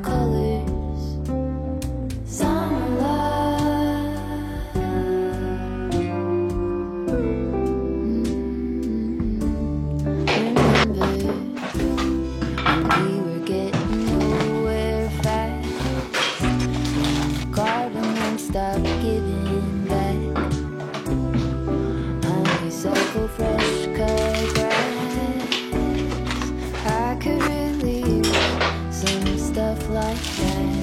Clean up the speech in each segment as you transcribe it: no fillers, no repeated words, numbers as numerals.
colors. Summer love. Remember when we were getting nowhere fast? Garden won't stop giving back. Honeysuckle, fresh cut grass. I could really use some stuff like that.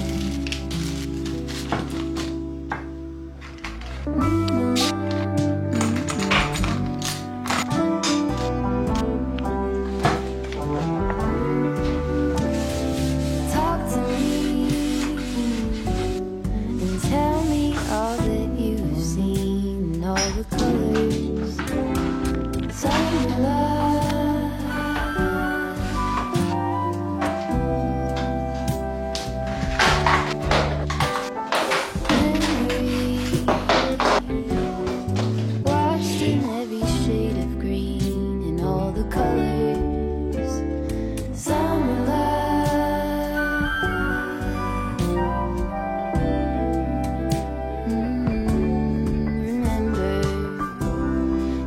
Talk to me and tell me all that you've seen, all the colors. Summer love. Memory washed in every shade of green and all the colors. Summer love. Remember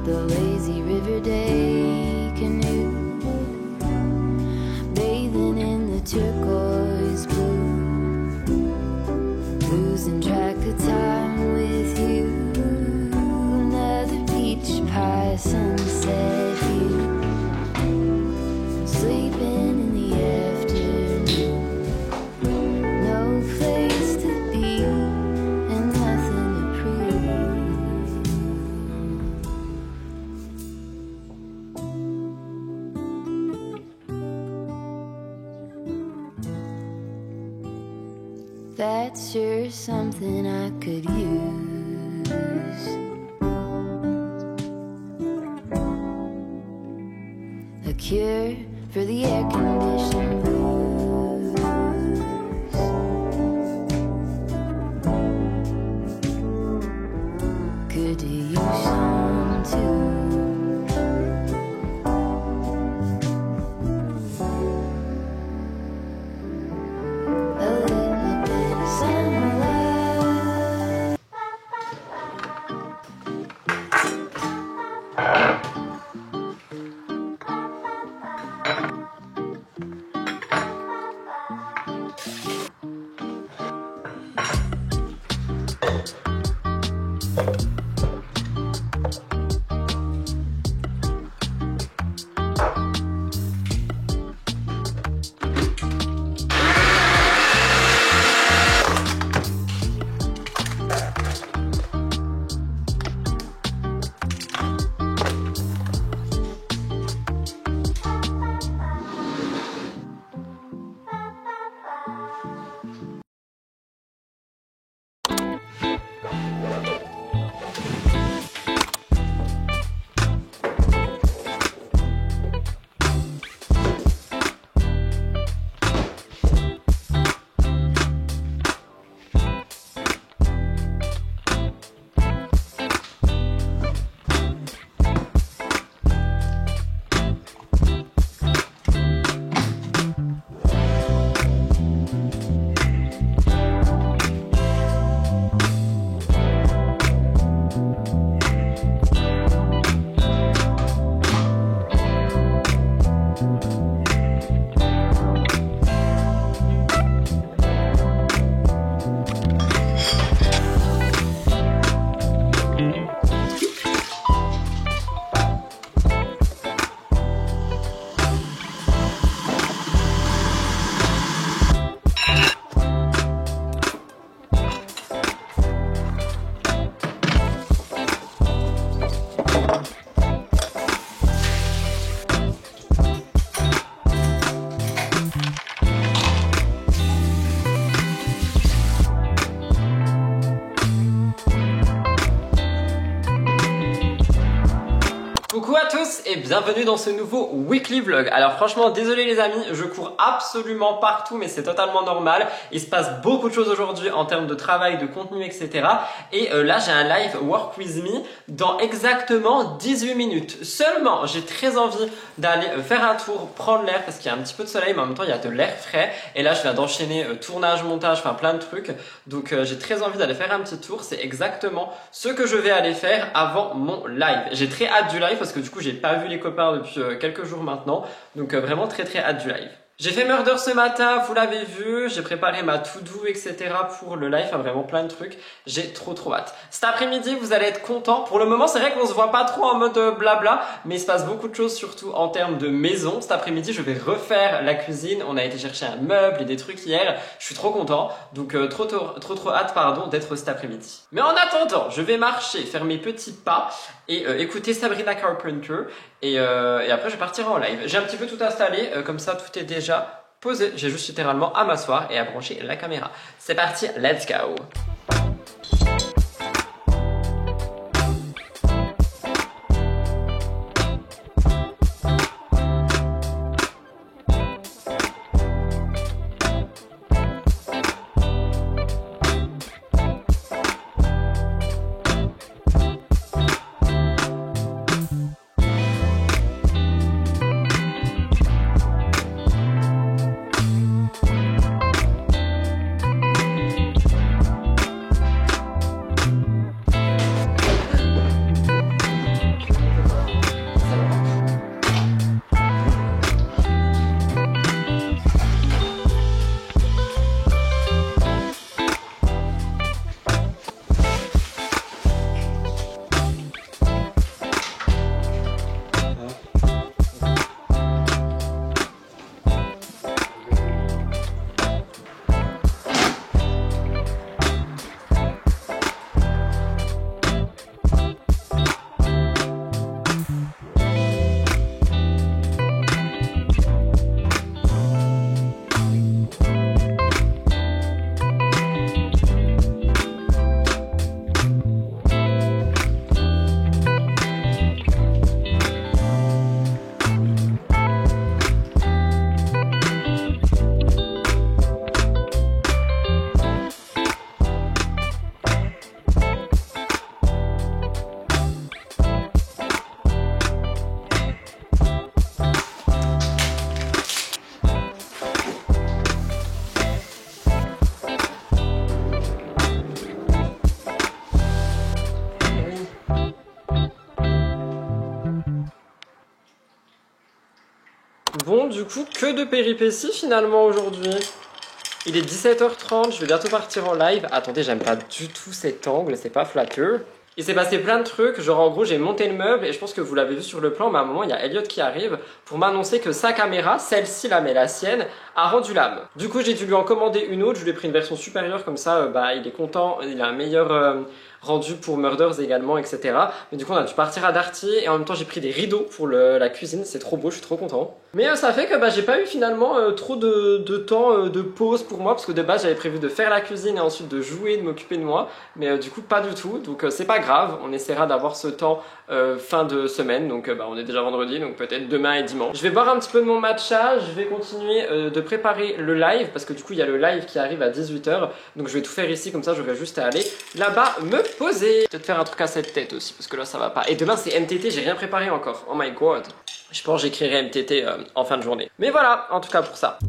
the lazy river day canoe, bathing in the turquoise blue, losing track of time with you. Another peach pie sunset view, sleeping in the afternoon. No place to be and nothing to prove. That's sure something I could use. A cure for the air-conditioned blues. Could use some too. A little bit of summer love. et bienvenue dans ce nouveau weekly vlog. Alors franchement désolé les amis, je cours absolument partout mais c'est totalement normal. Il se passe beaucoup de choses aujourd'hui en termes de travail, de contenu etc. Et là j'ai un live Work With Me dans exactement 18 minutes. Seulement j'ai très envie d'aller faire un tour, prendre l'air parce qu'il y a un petit peu de soleil mais en même temps il y a de l'air frais. Et là je viens d'enchaîner tournage, montage, enfin plein de trucs. Donc j'ai très envie d'aller faire un petit tour. C'est exactement ce que je vais aller faire avant mon live. J'ai très hâte du live parce que du coup j'ai pas vu les copains depuis quelques jours maintenant. Donc vraiment très hâte du live. J'ai fait Murder ce matin, vous l'avez vu, j'ai préparé ma to-do etc pour le live, enfin vraiment plein de trucs, j'ai trop hâte. Cet après-midi vous allez être contents, pour le moment c'est vrai qu'on se voit pas trop en mode blabla, mais il se passe beaucoup de choses surtout en termes de maison. Cet après-midi je vais refaire la cuisine, on a été chercher un meuble et des trucs hier, je suis trop content, donc trop hâte pardon d'être cet après-midi. Mais en attendant, je vais marcher, faire mes petits pas et écouter Sabrina Carpenter et après je vais partir en live. J'ai un petit peu tout installé, comme ça tout est déjà posé, j'ai juste littéralement à m'asseoir et à brancher la caméra. C'est parti, let's go! Bon, du coup, que de péripéties finalement aujourd'hui. Il est 17h30, je vais bientôt partir en live. Attendez, j'aime pas du tout cet angle, c'est pas flatteur. Il s'est passé plein de trucs, genre en gros j'ai monté le meuble et je pense que vous l'avez vu sur le plan, mais à un moment il y a Elliot qui arrive pour m'annoncer que sa caméra, celle-ci là mais la sienne, a rendu l'âme. Du coup j'ai dû lui en commander une autre, je lui ai pris une version supérieure comme ça, il est content, il a un meilleur rendu pour Murders également etc. Mais du coup on a dû partir à Darty et en même temps j'ai pris des rideaux pour la cuisine, c'est trop beau, je suis trop content. Mais ça fait que j'ai pas eu finalement trop de temps de pause pour moi parce que de base j'avais prévu de faire la cuisine et ensuite de jouer, de m'occuper de moi. Mais du coup pas du tout, donc c'est pas grave, on essaiera d'avoir ce temps fin de semaine. Donc on est déjà vendredi, donc peut-être demain et dimanche. Je vais boire un petit peu de mon matcha, je vais continuer de préparer le live parce que du coup il y a le live qui arrive à 18h. Donc je vais tout faire ici, comme ça j'aurai juste à aller là-bas me poser. Peut-être faire un truc à cette tête aussi parce que là ça va pas. Et demain c'est MTT, j'ai rien préparé encore, oh my god. Je pense que j'écrirai MTT en fin de journée. Mais voilà, en tout cas pour ça.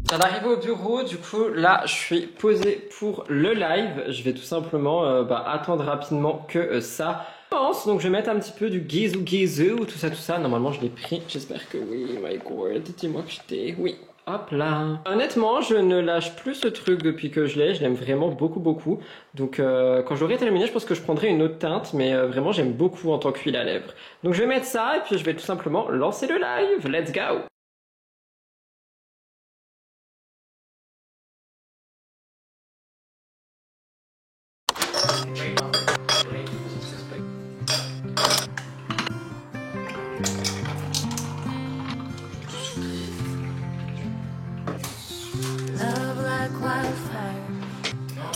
Je viens d'arriver au bureau, du coup là je suis posé pour le live. Je vais tout simplement attendre rapidement que ça commence. Donc je vais mettre un petit peu du Gizu, tout ça. Normalement je l'ai pris, j'espère que oui, my god, dis-moi que j'étais, oui. Hop là. Honnêtement, je ne lâche plus ce truc depuis que je l'aime vraiment beaucoup. Donc quand j'aurai terminé, je pense que je prendrai une autre teinte, mais vraiment j'aime beaucoup en tant qu'huile à lèvres. Donc je vais mettre ça et puis je vais tout simplement lancer le live. Let's go. Love like wildfire,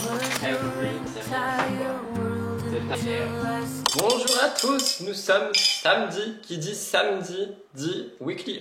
was your entire Bonjour à tous, nous sommes samedi. Qui dit samedi dit weekly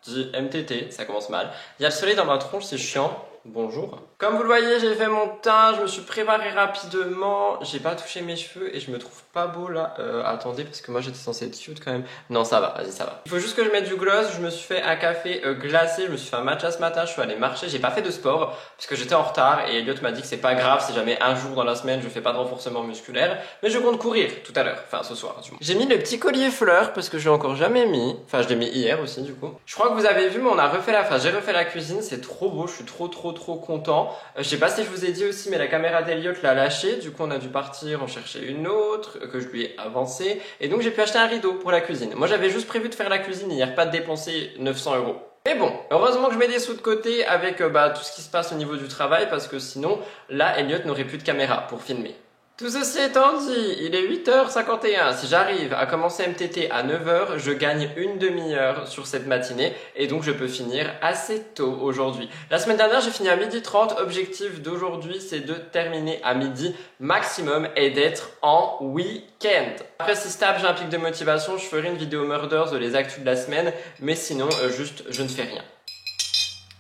dit MTT, ça commence mal. Il y a le soleil dans ma tronche, c'est chiant. Bonjour. Comme vous le voyez, j'ai fait mon teint, je me suis préparé rapidement, j'ai pas touché mes cheveux et je me trouve pas beau là. Attendez, parce que moi j'étais censé être cute quand même. Non, ça va, vas-y, ça va. Il faut juste que je mette du gloss, je me suis fait un café glacé, je me suis fait un matcha ce matin, je suis allé marcher, j'ai pas fait de sport parce que j'étais en retard et Elliot m'a dit que c'est pas grave si jamais un jour dans la semaine je fais pas de renforcement musculaire, mais je compte courir tout à l'heure, enfin ce soir du moins. J'ai mis le petit collier fleurs parce que je l'ai encore jamais mis, enfin je l'ai mis hier aussi du coup. Je crois que vous avez vu, mais on a refait j'ai refait la cuisine, c'est trop beau, je suis trop content. Je sais pas si je vous ai dit aussi, mais la caméra d'Elliot l'a lâchée, du coup on a dû partir en chercher une autre, que je lui ai avancée, et donc j'ai pu acheter un rideau pour la cuisine. Moi j'avais juste prévu de faire la cuisine hier, pas de dépenser 900 €. Mais bon, heureusement que je mets des sous de côté avec tout ce qui se passe au niveau du travail, parce que sinon, là Elliot n'aurait plus de caméra pour filmer. Tout ceci étant dit, il est 8h51. Si j'arrive à commencer MTT à 9h, je gagne une demi-heure sur cette matinée et donc je peux finir assez tôt aujourd'hui. La semaine dernière, j'ai fini à 12h30. Objectif d'aujourd'hui, c'est de terminer à midi maximum et d'être en week-end. Après, si stable, j'ai un pic de motivation, je ferai une vidéo Murders de les actus de la semaine, mais sinon, juste, je ne fais rien.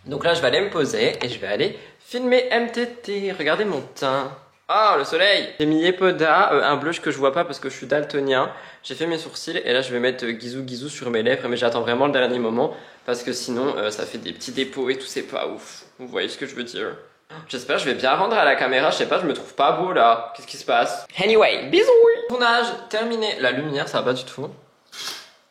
Donc là, je vais aller me poser et je vais aller filmer MTT. Regardez mon teint. Ah, le soleil! J'ai mis Yepoda, un blush que je vois pas parce que je suis daltonien. J'ai fait mes sourcils et là je vais mettre Guizou sur mes lèvres, mais j'attends vraiment le dernier moment parce que sinon ça fait des petits dépôts et tout, c'est pas ouf. Vous voyez ce que je veux dire? J'espère que je vais bien rendre à la caméra, je sais pas, je me trouve pas beau là. Qu'est-ce qui se passe? Anyway, bisous! Tournage terminé. La lumière, ça va pas du tout.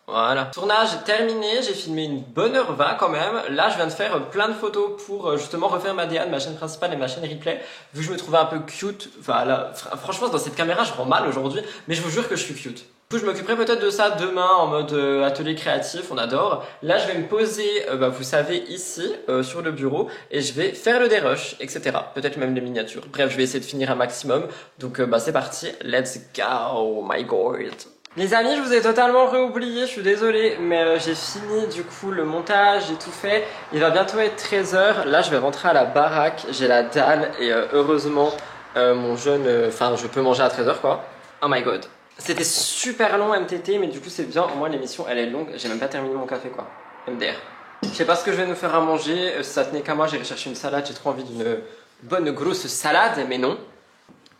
Voilà. Tournage terminé, j'ai filmé une bonne heure 20 quand même. Là, je viens de faire plein de photos pour justement refaire ma DA de ma chaîne principale et ma chaîne replay. Vu que je me trouvais un peu cute, voilà. Franchement, dans cette caméra, je rends mal aujourd'hui, mais je vous jure que je suis cute. Du coup, je m'occuperai peut-être de ça demain en mode atelier créatif, on adore. Là, je vais me poser, vous savez, ici, sur le bureau, et je vais faire le dérush, etc. Peut-être même les miniatures. Bref, je vais essayer de finir un maximum. Donc, c'est parti, let's go, oh my god. Les amis, je vous ai totalement réoublié, je suis désolée, mais j'ai fini du coup le montage, j'ai tout fait. Il va bientôt être 13h, là je vais rentrer à la baraque, j'ai la dalle et heureusement mon jeune, je peux manger à 13h quoi. Oh my god. C'était super long MTT, mais du coup c'est bien, au moins l'émission elle est longue, j'ai même pas terminé mon café quoi. MDR. Je sais pas ce que je vais nous faire à manger, si ça tenait qu'à moi j'irai chercher une salade, j'ai trop envie d'une bonne grosse salade, mais non.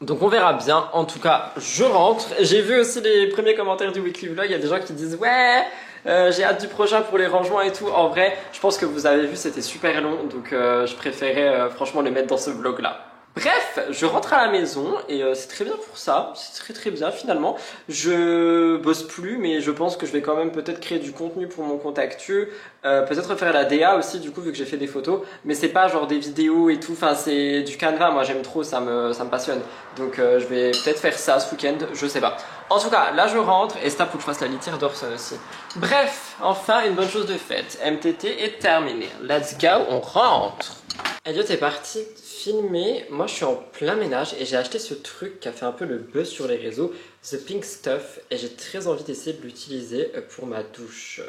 Donc on verra bien, en tout cas je rentre. J'ai vu aussi les premiers commentaires du weekly vlog, il y a des gens qui disent ouais j'ai hâte du prochain pour les rangements et tout. En vrai je pense que vous avez vu c'était super long, donc je préférais franchement les mettre dans ce vlog là. Bref, je rentre à la maison et c'est très bien pour ça, c'est très bien finalement. Je bosse plus mais je pense que je vais quand même peut-être créer du contenu pour mon compte actu, peut-être faire la DA aussi du coup vu que j'ai fait des photos, mais c'est pas genre des vidéos et tout, enfin c'est du Canva, moi j'aime trop, ça me passionne. Donc je vais peut-être faire ça ce week-end, je sais pas. En tout cas, là je rentre et ça faut que je fasse la litière d'Orson aussi. Bref, enfin une bonne chose de faite, MTT est terminé. Let's go, on rentre. Elliot est parti filmer, moi je suis en plein ménage et j'ai acheté ce truc qui a fait un peu le buzz sur les réseaux, The Pink Stuff, et j'ai très envie d'essayer de l'utiliser pour ma douche.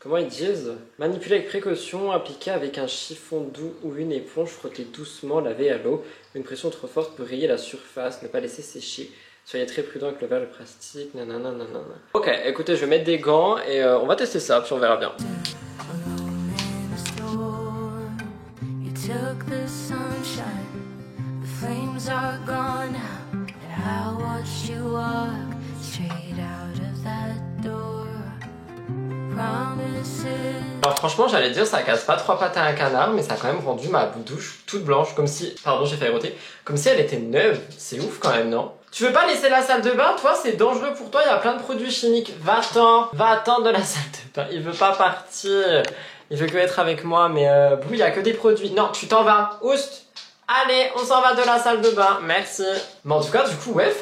Comment ils disent? Manipuler avec précaution, appliquer avec un chiffon doux ou une éponge, frotter doucement, laver à l'eau. Une pression trop forte peut rayer la surface, ne pas laisser sécher. Soyez très prudent avec le verre de plastique, nanana. Ok, écoutez, je vais mettre des gants et on va tester ça, puis on verra bien. Took the sunshine, the flames are gone now, and I watched you walk straight out of that door. Promises. Alors franchement j'allais dire ça casse pas trois pattes à un canard, mais ça a quand même rendu ma douche toute blanche, comme si, pardon j'ai fait roter, comme si elle était neuve. C'est ouf quand même, non? Tu veux pas laisser la salle de bain, toi? C'est dangereux pour toi, il y a plein de produits chimiques. Va-t'en de la salle de bain, il veut pas partir. Il veut que être avec moi, mais Blue, il y a que des produits. Non, tu t'en vas. Oust. Allez, on s'en va de la salle de bain. Merci. Mais en tout cas, du coup, ouais,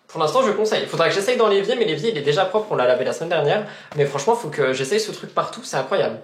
pour l'instant, je conseille. Il faudra que j'essaye dans l'évier, mais l'évier, il est déjà propre. On l'a lavé la semaine dernière. Mais franchement, il faut que j'essaye ce truc partout. C'est incroyable.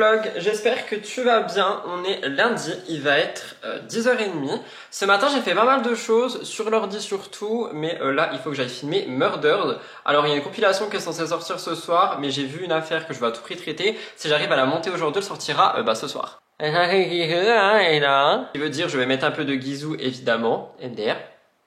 vlog, j'espère que tu vas bien. On est lundi, il va être 10h30. Ce matin j'ai fait pas mal de choses, sur l'ordi surtout, mais là il faut que j'aille filmer Murdered. Alors il y a une compilation qui est censée sortir ce soir, mais j'ai vu une affaire que je vais à tout prix traiter. Si j'arrive à la monter aujourd'hui, elle sortira ce soir. Ce qui veut dire je vais mettre un peu de Guizou évidemment, MDR.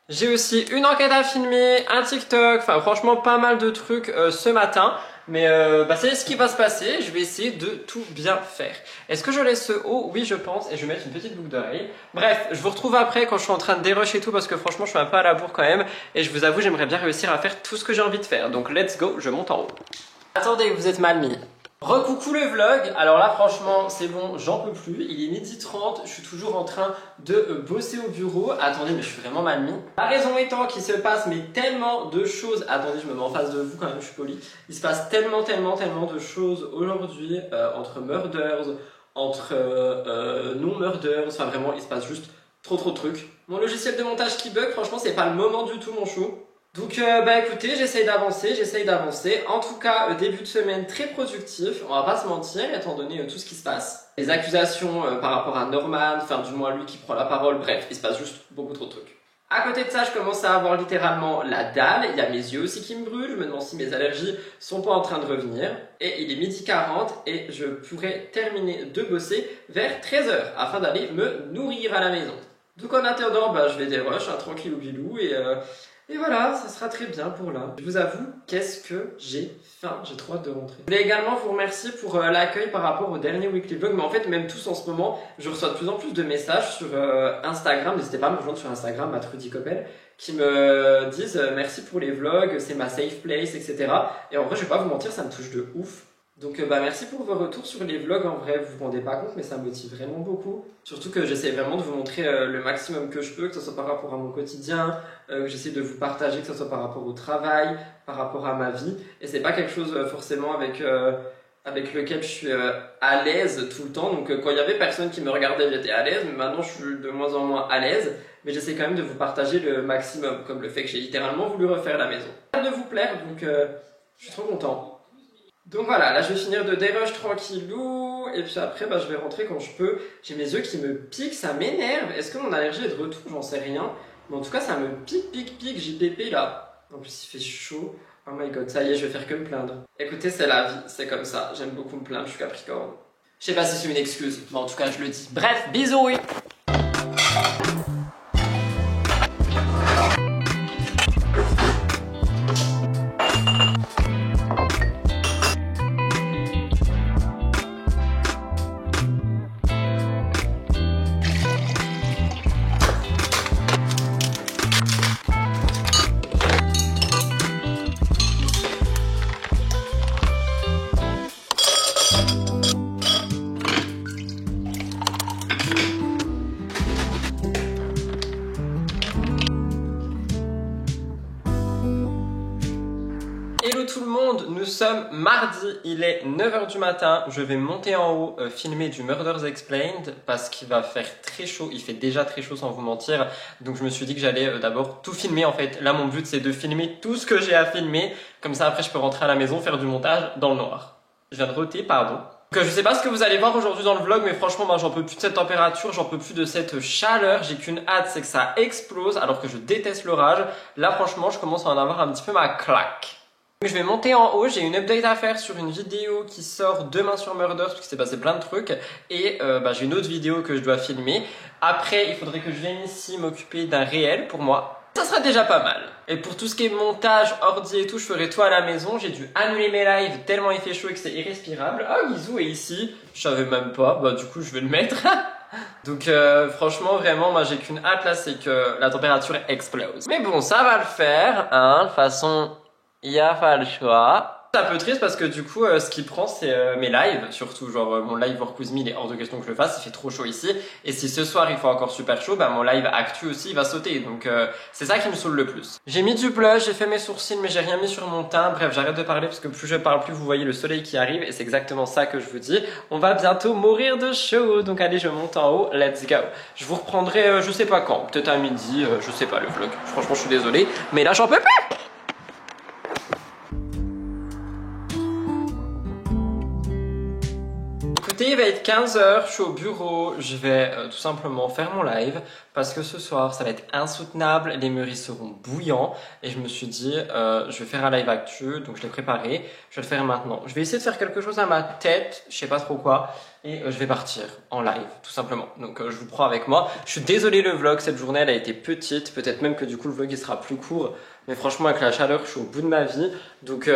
J'ai aussi une enquête à filmer, un TikTok, enfin franchement pas mal de trucs ce matin. Mais c'est ce qui va se passer, je vais essayer de tout bien faire. Est-ce que je laisse ce haut? Oui je pense, et je vais mettre une petite boucle d'oreille. Bref, je vous retrouve après quand je suis en train de dérush et tout, parce que franchement je suis un peu à la bourre quand même. Et je vous avoue j'aimerais bien réussir à faire tout ce que j'ai envie de faire. Donc let's go, je monte en haut. Attendez, vous êtes mal mis. Recoucou le vlog, alors là franchement c'est bon, j'en peux plus, il est 12h30, je suis toujours en train de bosser au bureau. Attendez mais je suis vraiment mal mis. La raison étant qu'il se passe mais tellement de choses, attendez je me mets en face de vous quand même, je suis poli. Il se passe tellement de choses aujourd'hui entre Murders, entre non-Murders, enfin vraiment il se passe juste trop de trucs. Mon logiciel de montage qui bug, franchement c'est pas le moment du tout mon chou. Donc écoutez, j'essaye d'avancer. En tout cas, début de semaine très productif, on va pas se mentir, étant donné tout ce qui se passe. Les accusations par rapport à Norman, enfin du moins lui qui prend la parole, bref, il se passe juste beaucoup trop de trucs. À côté de ça, je commence à avoir littéralement la dalle, il y a mes yeux aussi qui me brûlent, je me demande si mes allergies sont pas en train de revenir. Et il est 12h40 et je pourrais terminer de bosser vers 13h afin d'aller me nourrir à la maison. Donc en attendant, je vais dérush, tranquille ou bilou et voilà, ça sera très bien pour là. Je vous avoue, qu'est-ce que j'ai faim, j'ai trop hâte de rentrer. Je voulais également vous remercier pour l'accueil par rapport au dernier weekly vlog, mais en fait même tous en ce moment, je reçois de plus en plus de messages sur Instagram, n'hésitez pas à me rejoindre sur Instagram, @rudycoppel, qui me disent merci pour les vlogs, c'est ma safe place, etc. Et en vrai, je vais pas vous mentir, ça me touche de ouf. Donc merci pour vos retours sur les vlogs, en vrai vous vous rendez pas compte mais ça me motive vraiment beaucoup. Surtout que j'essaie vraiment de vous montrer le maximum que je peux, que ce soit par rapport à mon quotidien, que j'essaie de vous partager, que ce soit par rapport au travail, par rapport à ma vie. Et c'est pas quelque chose forcément avec lequel je suis à l'aise tout le temps. Donc quand il y avait personne qui me regardait j'étais à l'aise, mais maintenant je suis de moins en moins à l'aise. Mais j'essaie quand même de vous partager le maximum, comme le fait que j'ai littéralement voulu refaire la maison. Ça va de vous plaire, donc je suis trop content. Donc voilà, là je vais finir de dérush tranquillou, et puis après je vais rentrer quand je peux. J'ai mes yeux qui me piquent, ça m'énerve. Est-ce que mon allergie est de retour? J'en sais rien. Mais en tout cas ça me pique, JPP là. En plus il fait chaud. Oh my god, ça y est, je vais faire que me plaindre. Écoutez, c'est la vie, c'est comme ça. J'aime beaucoup me plaindre, je suis Capricorne. Je sais pas si c'est une excuse, mais en tout cas je le dis. Bref, bisous oui. Hello tout le monde, nous sommes mardi, il est 9h du matin, je vais monter en haut filmer du Murders Explained parce qu'il va faire très chaud, il fait déjà très chaud sans vous mentir, donc je me suis dit que j'allais d'abord tout filmer en fait. Là mon but c'est de filmer tout ce que j'ai à filmer, comme ça après je peux rentrer à la maison faire du montage dans le noir. Je viens de roter, pardon. Donc je sais pas ce que vous allez voir aujourd'hui dans le vlog, mais franchement j'en peux plus de cette température, j'en peux plus de cette chaleur, j'ai qu'une hâte, c'est que ça explose alors que je déteste l'orage. Là franchement je commence à en avoir un petit peu ma claque. Je vais monter en haut, j'ai une update à faire sur une vidéo qui sort demain sur Murders parce qu'il s'est passé plein de trucs et j'ai une autre vidéo que je dois filmer. Après il faudrait que je vienne ici m'occuper d'un réel pour moi. Ça sera déjà pas mal. Et pour tout ce qui est montage, ordi et tout, je ferai tout à la maison. J'ai dû annuler mes lives tellement il fait chaud et que c'est irrespirable. Ah, Guizou est ici, je savais même pas, du coup je vais le mettre. Donc franchement vraiment moi j'ai qu'une hâte là, c'est que la température explose. Mais bon ça va le faire, hein, de toute façon... Il n'y a pas le choix. C'est un peu triste parce que du coup ce qui prend c'est mes lives, surtout genre mon live Work With Me il est hors de question que je le fasse, il fait trop chaud ici. Et si ce soir il fait encore super chaud, mon live actu aussi il va sauter. Donc c'est ça qui me saoule le plus. J'ai mis du blush, j'ai fait mes sourcils mais j'ai rien mis sur mon teint. Bref j'arrête de parler parce que plus je parle plus vous voyez le soleil qui arrive. Et c'est exactement ça que je vous dis. On va bientôt mourir de chaud. Donc allez je monte en haut, let's go. Je vous reprendrai je sais pas quand, peut-être à midi, je sais pas le vlog. Franchement je suis désolé mais là j'en peux plus. va être 15h, je suis au bureau, je vais tout simplement faire mon live parce que ce soir ça va être insoutenable, les mûris seront bouillants et je me suis dit je vais faire un live actu, donc je l'ai préparé, je vais le faire maintenant. Je vais essayer de faire quelque chose à ma tête, je sais pas trop quoi, et je vais partir en live tout simplement. Donc je vous prends avec moi. Je suis désolé, le vlog cette journée elle a été petite, peut-être même que du coup le vlog il sera plus court, mais franchement avec la chaleur je suis au bout de ma vie. Donc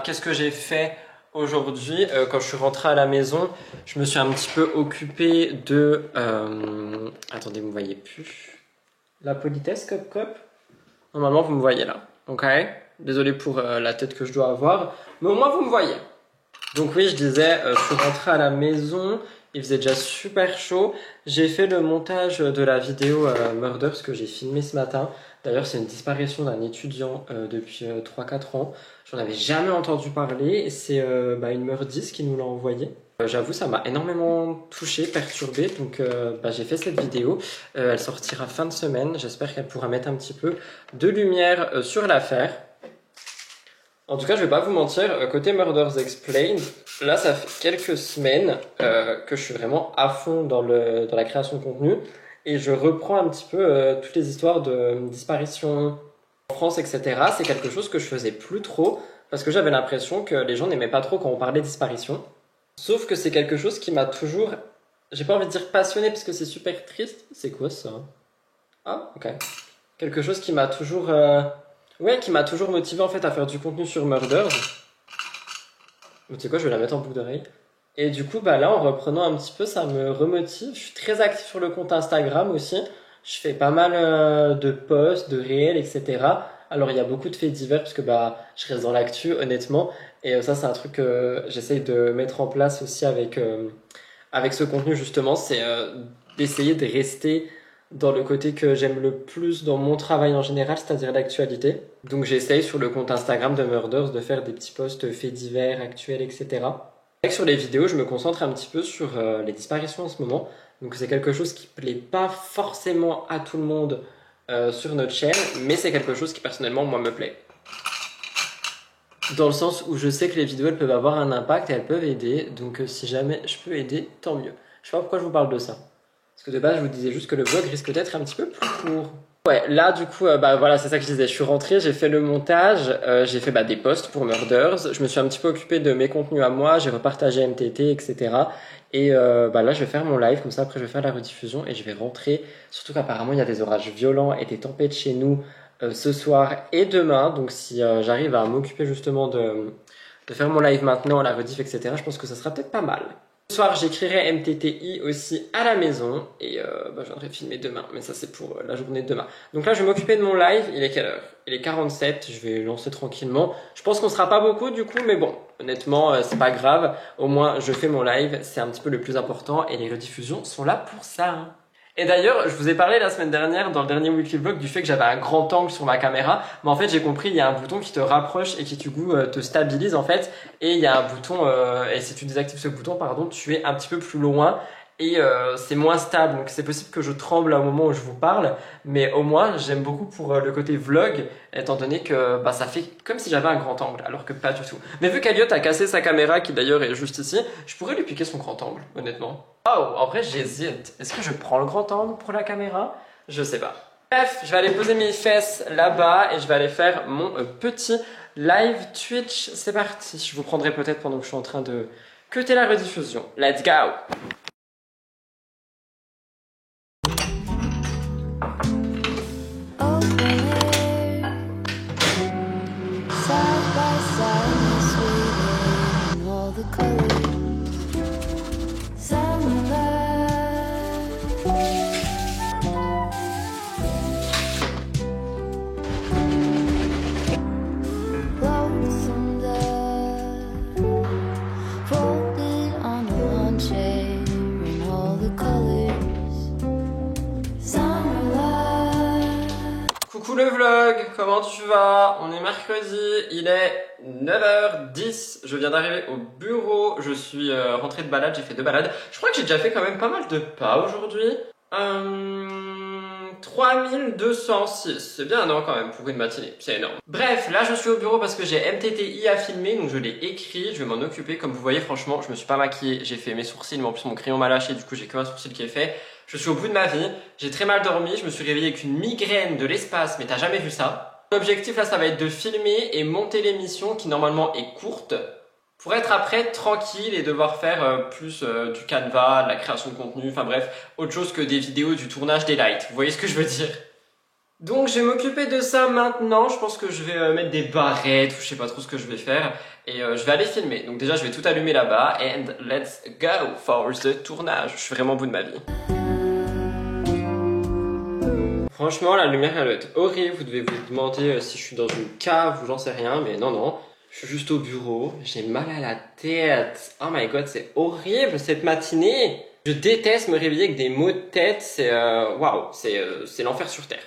qu'est-ce que j'ai fait aujourd'hui, quand je suis rentré à la maison, je me suis un petit peu occupé de... Attendez, vous me voyez plus. La politesse, cop cop. Normalement, vous me voyez là. Ok. Désolé pour la tête que je dois avoir. Mais au moins, vous me voyez. Donc oui, je disais, je suis rentré à la maison. Il faisait déjà super chaud. J'ai fait le montage de la vidéo Murders que j'ai filmé ce matin. D'ailleurs, c'est une disparition d'un étudiant depuis 3-4 ans. J'en avais jamais entendu parler. C'est une meurtrice qui nous l'a envoyé. J'avoue, ça m'a énormément touché, perturbé. Donc, j'ai fait cette vidéo. Elle sortira fin de semaine. J'espère qu'elle pourra mettre un petit peu de lumière sur l'affaire. En tout cas, je vais pas vous mentir, côté Murders Explained, là, ça fait quelques semaines que je suis vraiment à fond dans la création de contenu. Et je reprends un petit peu toutes les histoires de disparition en France, etc. C'est quelque chose que je faisais plus trop parce que j'avais l'impression que les gens n'aimaient pas trop quand on parlait disparition. Sauf que c'est quelque chose qui m'a toujours, j'ai pas envie de dire passionné parce que c'est super triste. C'est quoi ça? Ah, ok. Quelque chose qui m'a toujours, qui m'a toujours motivé en fait à faire du contenu sur Murders. Mais tu sais quoi, je vais la mettre en boucle d'oreille. Et du coup, là, en reprenant un petit peu, ça me remotive. Je suis très actif sur le compte Instagram aussi. Je fais pas mal de posts, de réels, etc. Alors, il y a beaucoup de faits divers parce que je reste dans l'actu, honnêtement. Et ça, c'est un truc que j'essaye de mettre en place aussi avec ce contenu, justement. C'est d'essayer de rester dans le côté que j'aime le plus dans mon travail en général, c'est-à-dire l'actualité. Donc, j'essaye sur le compte Instagram de Murders de faire des petits posts faits divers, actuels, etc. Sur les vidéos, je me concentre un petit peu sur les disparitions en ce moment. Donc c'est quelque chose qui plaît pas forcément à tout le monde sur notre chaîne, mais c'est quelque chose qui personnellement moi me plaît. Dans le sens où je sais que les vidéos elles peuvent avoir un impact et elles peuvent aider, donc si jamais je peux aider, tant mieux. Je sais pas pourquoi je vous parle de ça. Parce que de base je vous disais juste que le vlog risque d'être un petit peu plus court. Ouais, là du coup, voilà, c'est ça que je disais. Je suis rentré, j'ai fait le montage, j'ai fait des posts pour Murders. Je me suis un petit peu occupé de mes contenus à moi, j'ai repartagé MTT, etc. Et là, je vais faire mon live, comme ça après je vais faire la rediffusion et je vais rentrer. Surtout qu'apparemment il y a des orages violents et des tempêtes chez nous ce soir et demain. Donc si j'arrive à m'occuper justement de faire mon live maintenant, la rediff, etc., je pense que ça sera peut-être pas mal. Ce soir, j'écrirai MTTI aussi à la maison et je viendrai filmer demain, mais ça c'est pour la journée de demain. Donc là, je vais m'occuper de mon live. Il est quelle heure? Il est 47, je vais lancer tranquillement. Je pense qu'on sera pas beaucoup du coup, mais bon, honnêtement, c'est pas grave. Au moins, je fais mon live, c'est un petit peu le plus important et les rediffusions sont là pour ça. Et d'ailleurs, je vous ai parlé la semaine dernière dans le dernier weekly vlog du fait que j'avais un grand angle sur ma caméra, mais en fait j'ai compris, il y a un bouton qui te rapproche et qui du coup te stabilise en fait, et il y a un bouton, et si tu désactives ce bouton, pardon, tu es un petit peu plus loin et c'est moins stable, donc c'est possible que je tremble au moment où je vous parle, mais au moins j'aime beaucoup pour le côté vlog, étant donné que ça fait comme si j'avais un grand angle, alors que pas du tout. Mais vu qu'Eliott a cassé sa caméra, qui d'ailleurs est juste ici, je pourrais lui piquer son grand angle, honnêtement. Oh, en vrai j'hésite. Est-ce que je prends le grand angle pour la caméra? Je sais pas. Bref, je vais aller poser mes fesses là-bas et je vais aller faire mon petit live Twitch. C'est parti. Je vous prendrai peut-être pendant que je suis en train de cuter la rediffusion. Let's go! Coucou le vlog, comment tu vas? On est mercredi, il est 9h10, je viens d'arriver au bureau, je suis rentré de balade, j'ai fait 2 balades. Je crois que j'ai déjà fait quand même pas mal de pas aujourd'hui. 3206, c'est bien non quand même pour une matinée, c'est énorme. Bref, là je suis au bureau parce que j'ai MTTI à filmer, donc je l'ai écrit, je vais m'en occuper. Comme vous voyez, franchement, je me suis pas maquillée, j'ai fait mes sourcils, mais en plus mon crayon m'a lâché, du coup j'ai que un sourcil qui est fait. Je suis au bout de ma vie, j'ai très mal dormi, je me suis réveillée avec une migraine de l'espace, mais t'as jamais vu ça. L'objectif là, ça va être de filmer et monter l'émission qui normalement est courte, pour être après tranquille et devoir faire plus du canevas, de la création de contenu, enfin bref, autre chose que des vidéos, du tournage, des lights. Vous voyez ce que je veux dire? Donc je vais m'occuper de ça maintenant, je pense que je vais mettre des barrettes ou je sais pas trop ce que je vais faire et je vais aller filmer. Donc déjà je vais tout allumer là-bas and let's go for the tournage. Je suis vraiment au bout de ma vie. Franchement la lumière elle doit être horrible, vous devez vous demander si je suis dans une cave ou j'en sais rien, mais non non. Je suis juste au bureau, j'ai mal à la tête. Oh my god, c'est horrible cette matinée. Je déteste me réveiller avec des maux de tête, c'est waouh, c'est l'enfer sur terre.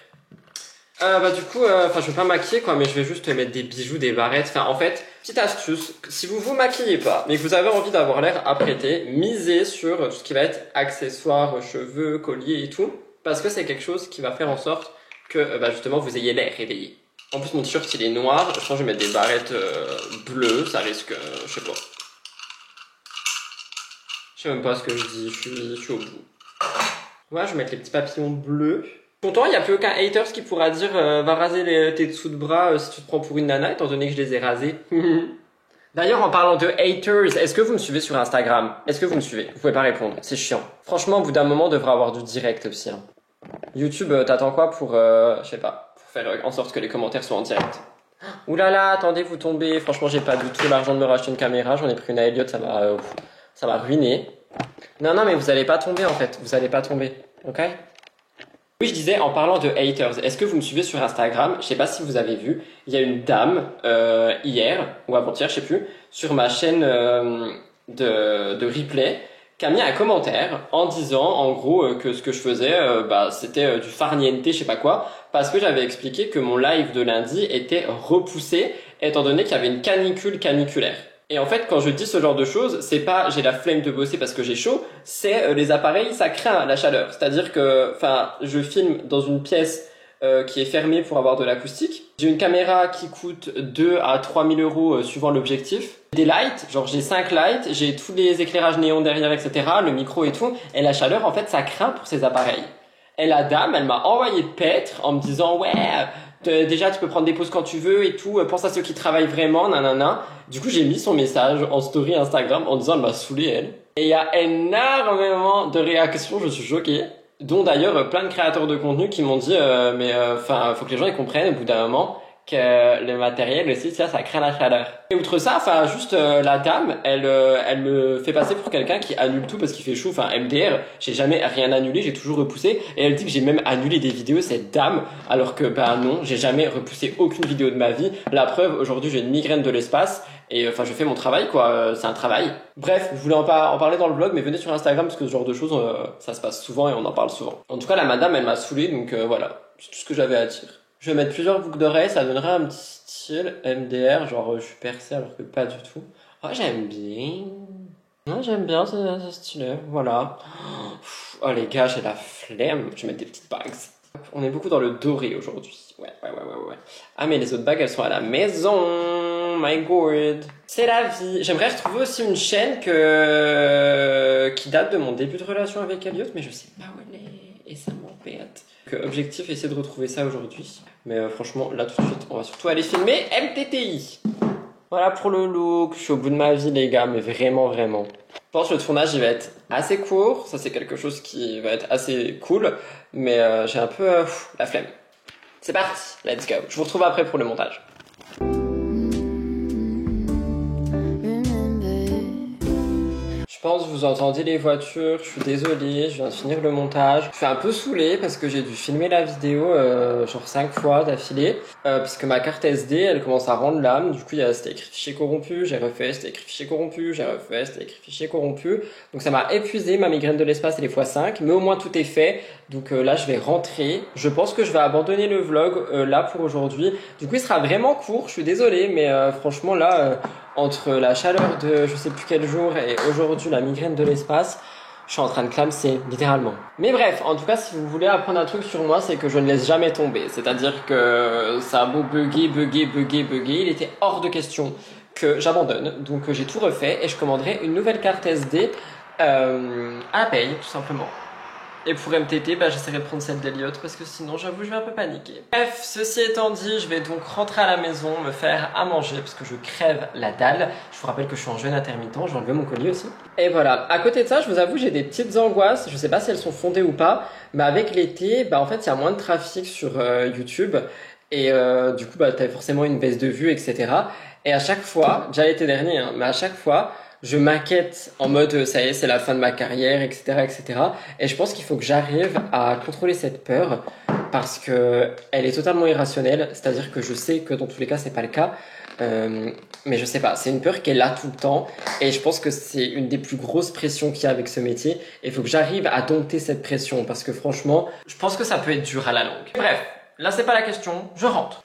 Du coup, je vais pas maquiller quoi, mais je vais juste mettre des bijoux, des barrettes. Enfin, en fait, petite astuce, si vous vous maquillez pas, mais que vous avez envie d'avoir l'air apprêté, misez sur tout ce qui va être accessoires, cheveux, colliers et tout, parce que c'est quelque chose qui va faire en sorte que justement vous ayez l'air réveillé. En plus mon t-shirt il est noir, je pense que je vais mettre des barrettes bleues, ça risque, je sais pas. Je sais même pas ce que je dis, je suis au bout. Ouais, je vais mettre les petits papillons bleus. Content, il n'y a plus aucun haters qui pourra dire va raser tes dessous de bras si tu te prends pour une nana, étant donné que je les ai rasés. D'ailleurs, en parlant de haters, est-ce que vous me suivez sur Instagram? Est-ce que vous me suivez? Vous pouvez pas répondre, c'est chiant. Franchement, au bout d'un moment, on devrait avoir du direct aussi. Hein. YouTube, t'attends quoi pour, je sais pas, faire en sorte que les commentaires soient en direct. Ouh là là, attendez, vous tombez. Franchement, j'ai pas du tout l'argent de me racheter une caméra. J'en ai pris une à Elliot, ça m'a ruiné. Non, non, mais vous allez pas tomber en fait. Vous allez pas tomber, ok? Oui, je disais, en parlant de haters, est-ce que vous me suivez sur Instagram? Je sais pas si vous avez vu, il y a une dame hier ou avant-hier, je sais plus, sur ma chaîne de replay, qui a mis un commentaire en disant en gros que ce que je faisais c'était du farniente, je sais pas quoi, parce que j'avais expliqué que mon live de lundi était repoussé étant donné qu'il y avait une canicule caniculaire. Et en fait, quand je dis ce genre de choses, c'est pas j'ai la flemme de bosser parce que j'ai chaud, c'est les appareils, ça craint la chaleur. C'est-à-dire que, je filme dans une pièce qui est fermée pour avoir de l'acoustique. J'ai une caméra qui coûte 2 à 3 000 euros suivant l'objectif. Des lights, genre j'ai 5 lights, j'ai tous les éclairages néons derrière, etc., le micro et tout. Et la chaleur, en fait, ça craint pour ces appareils. Et la dame, elle m'a envoyé paître en me disant « Ouais, déjà tu peux prendre des pauses quand tu veux et tout, pense à ceux qui travaillent vraiment, nanana. » Du coup, j'ai mis son message en story Instagram en disant « Elle m'a saoulé, elle. » Et il y a énormément de réactions, je suis choqué. Dont d'ailleurs plein de créateurs de contenu qui m'ont dit faut que les gens ils comprennent au bout d'un moment que le matériel aussi ça craint la chaleur. Et outre ça, la dame, elle me fait passer pour quelqu'un qui annule tout parce qu'il fait chaud. MDR, j'ai jamais rien annulé, j'ai toujours repoussé. Et elle dit que j'ai même annulé des vidéos, cette dame, alors que non, j'ai jamais repoussé aucune vidéo de ma vie. La preuve, aujourd'hui j'ai une migraine de l'espace. Et je fais mon travail quoi, c'est un travail. Bref, je voulais en parler dans le vlog, mais venez sur Instagram parce que ce genre de choses, ça se passe souvent et on en parle souvent. En tout cas, la madame, elle m'a saoulé, donc voilà, c'est tout ce que j'avais à dire. Je vais mettre plusieurs boucles d'oreilles, ça donnerait un petit style MDR, genre je suis percé alors que pas du tout. Oh, j'aime bien. Ouais, j'aime bien ce style, voilà. Oh les gars, j'ai la flemme, je vais mettre des petites bagues. On est beaucoup dans le doré aujourd'hui. Ouais. Ah mais les autres bagues, elles sont à la maison. My god. C'est la vie. J'aimerais retrouver aussi une chaîne qui date de mon début de relation avec Elliot, mais je sais pas où elle est. Et ça m'embête. Objectif, essayer de retrouver ça aujourd'hui. Mais franchement, là tout de suite, on va surtout aller filmer MTTI. Voilà pour le look. Je suis au bout de ma vie, les gars, mais vraiment. Je pense que le tournage, il va être assez court. Ça, c'est quelque chose qui va être assez cool. Mais j'ai un peu la flemme. C'est parti, let's go. Je vous retrouve après pour le montage. Je pense que vous entendez les voitures, je suis désolé, je viens de finir le montage. Je suis un peu saoulé parce que j'ai dû filmer la vidéo genre 5 fois d'affilée puisque ma carte SD elle commence à rendre l'âme. Du coup c'était écrit fichier corrompu, j'ai refait, c'était écrit fichier corrompu, j'ai refait, c'était écrit fichier corrompu. Donc ça m'a épuisé, ma migraine de l'espace et les x5, mais au moins tout est fait. Donc là je vais rentrer. Je pense que je vais abandonner le vlog là pour aujourd'hui. Du coup il sera vraiment court, je suis désolé, mais franchement là... entre la chaleur de je sais plus quel jour et aujourd'hui la migraine de l'espace, Je suis en train de clamser, littéralement. Mais bref, en tout cas, si vous voulez apprendre un truc sur moi, c'est que je ne laisse jamais tomber. C'est-à-dire que ça a beau bugger, il était hors de question que j'abandonne. Donc j'ai tout refait et je commanderai une nouvelle carte SD à la paye, tout simplement. Et pour MTT, bah, j'essaierai de prendre celle d'Eliott parce que sinon, j'avoue, je vais un peu paniquer. Bref, ceci étant dit, je vais donc rentrer à la maison, me faire à manger parce que je crève la dalle. Je vous rappelle que je suis en jeûne intermittent, je vais enlever mon collier aussi. Et voilà, à côté de ça, je vous avoue, j'ai des petites angoisses. Je sais pas si elles sont fondées ou pas, mais avec l'été, bah, en fait, il y a moins de trafic sur YouTube. Et du coup, bah, t'as forcément une baisse de vues, etc. Et à chaque fois, déjà l'été dernier, hein, mais à chaque fois, je m'inquiète en mode ça y est, c'est la fin de ma carrière, etc., etc. Et je pense qu'il faut que j'arrive à contrôler cette peur parce que elle est totalement irrationnelle. C'est-à-dire que je sais que dans tous les cas, c'est pas le cas. Mais je sais pas, c'est une peur qui est là tout le temps. Et je pense que c'est une des plus grosses pressions qu'il y a avec ce métier. Et il faut que j'arrive à dompter cette pression parce que franchement, je pense que ça peut être dur à la longue. Bref, là c'est pas la question, je rentre.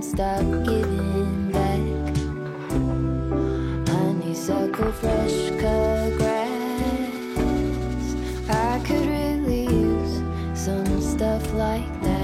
Stop giving back. Honeysuckle, fresh cut grass. I could really use some stuff like that.